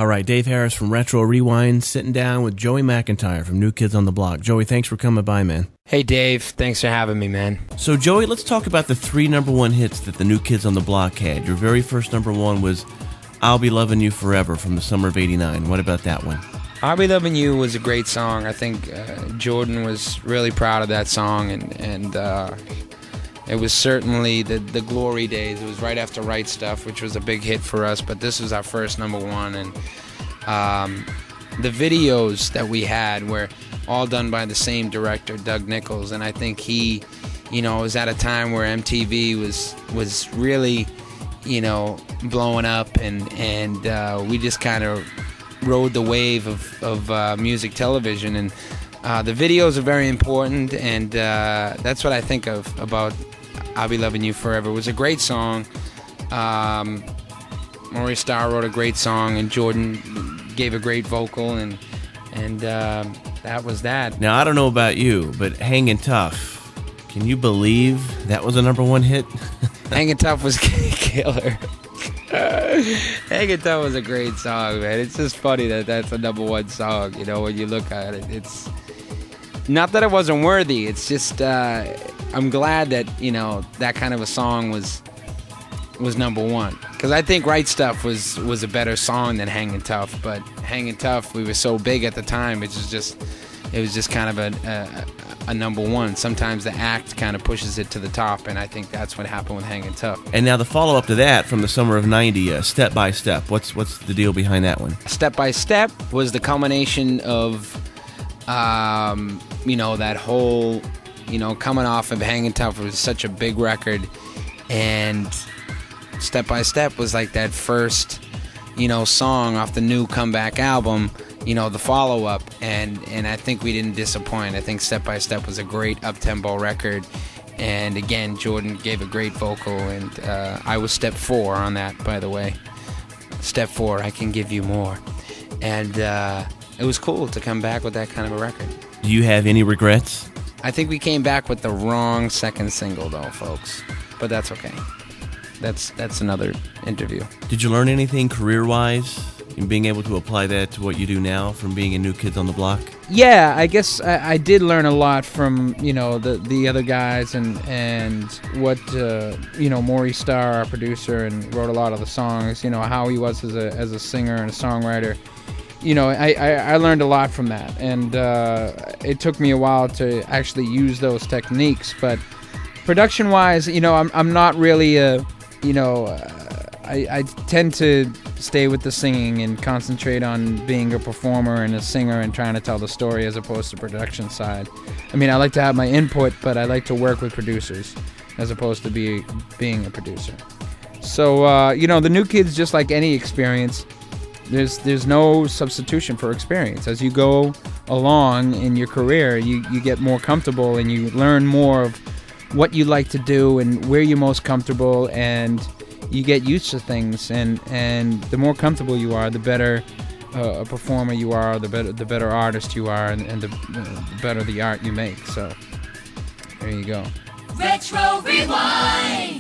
All right, Dave Harris from Retro Rewind sitting down with Joey McIntyre from New Kids on the Block. Joey, thanks for coming by, man. Hey, Dave. Thanks for having me, man. So, Joey, let's talk about the 3 #1 hits that the New Kids on the Block had. Your very first #1 was I'll Be Loving You Forever from the summer of '89. What about that one? I'll Be Loving You was a great song. I think Jordan was really proud of that song, and it was certainly the glory days. It was right after Right Stuff, which was a big hit for us, but this was our first #1, and the videos that we had were all done by the same director, Doug Nichols, and I think he, was at a time where MTV was really, blowing up, and we just kind of rode the wave of music television, and the videos are very important, and that's what I think of about I'll Be Loving You Forever. It was a great song. Maurice Starr wrote a great song, and Jordan gave a great vocal, and that was that. Now, I don't know about you, but Hangin' Tough, can you believe that was a #1 hit? Hangin' Tough was killer. Hangin' Tough was a great song, man. It's just funny that that's a #1 song, when you look at it. It's not that it wasn't worthy, it's just I'm glad that, that kind of a song was #1. Because I think Right Stuff was a better song than Hangin' Tough, but Hangin' Tough, we were so big at the time, it was just kind of a #1. Sometimes the act kind of pushes it to the top, and I think that's what happened with Hangin' Tough. And now the follow-up to that from the summer of '90, Step by Step. What's the deal behind that one? Step by Step was the culmination of, that whole, coming off of Hangin' Tough was such a big record, and Step by Step was like that first, song off the new comeback album, the follow-up, and I think we didn't disappoint. I think Step by Step was a great up-tempo record, and again, Jordan gave a great vocal, and I was Step 4 on that, by the way. Step 4, I Can Give You More. And it was cool to come back with that kind of a record. Do you have any regrets? I think we came back with the wrong second single, though, folks, but that's okay. That's another interview. Did you learn anything career-wise in being able to apply that to what you do now from being in New Kids on the Block? Yeah, I guess I did learn a lot from, the other guys and what, Maurice Starr, our producer, and wrote a lot of the songs, how he was as a singer and a songwriter. I learned a lot from that, and it took me a while to actually use those techniques, but production-wise, I'm not really I tend to stay with the singing and concentrate on being a performer and a singer and trying to tell the story as opposed to production side. I mean, I like to have my input, but I like to work with producers as opposed to being a producer. So, the New Kids, just like any experience, there's no substitution for experience. As you go along in your career, you get more comfortable and you learn more of what you like to do and where you're most comfortable, and you get used to things, and the more comfortable you are, the better a performer you are, the better artist you are, and the better the art you make. So there you go. Retro Rewind.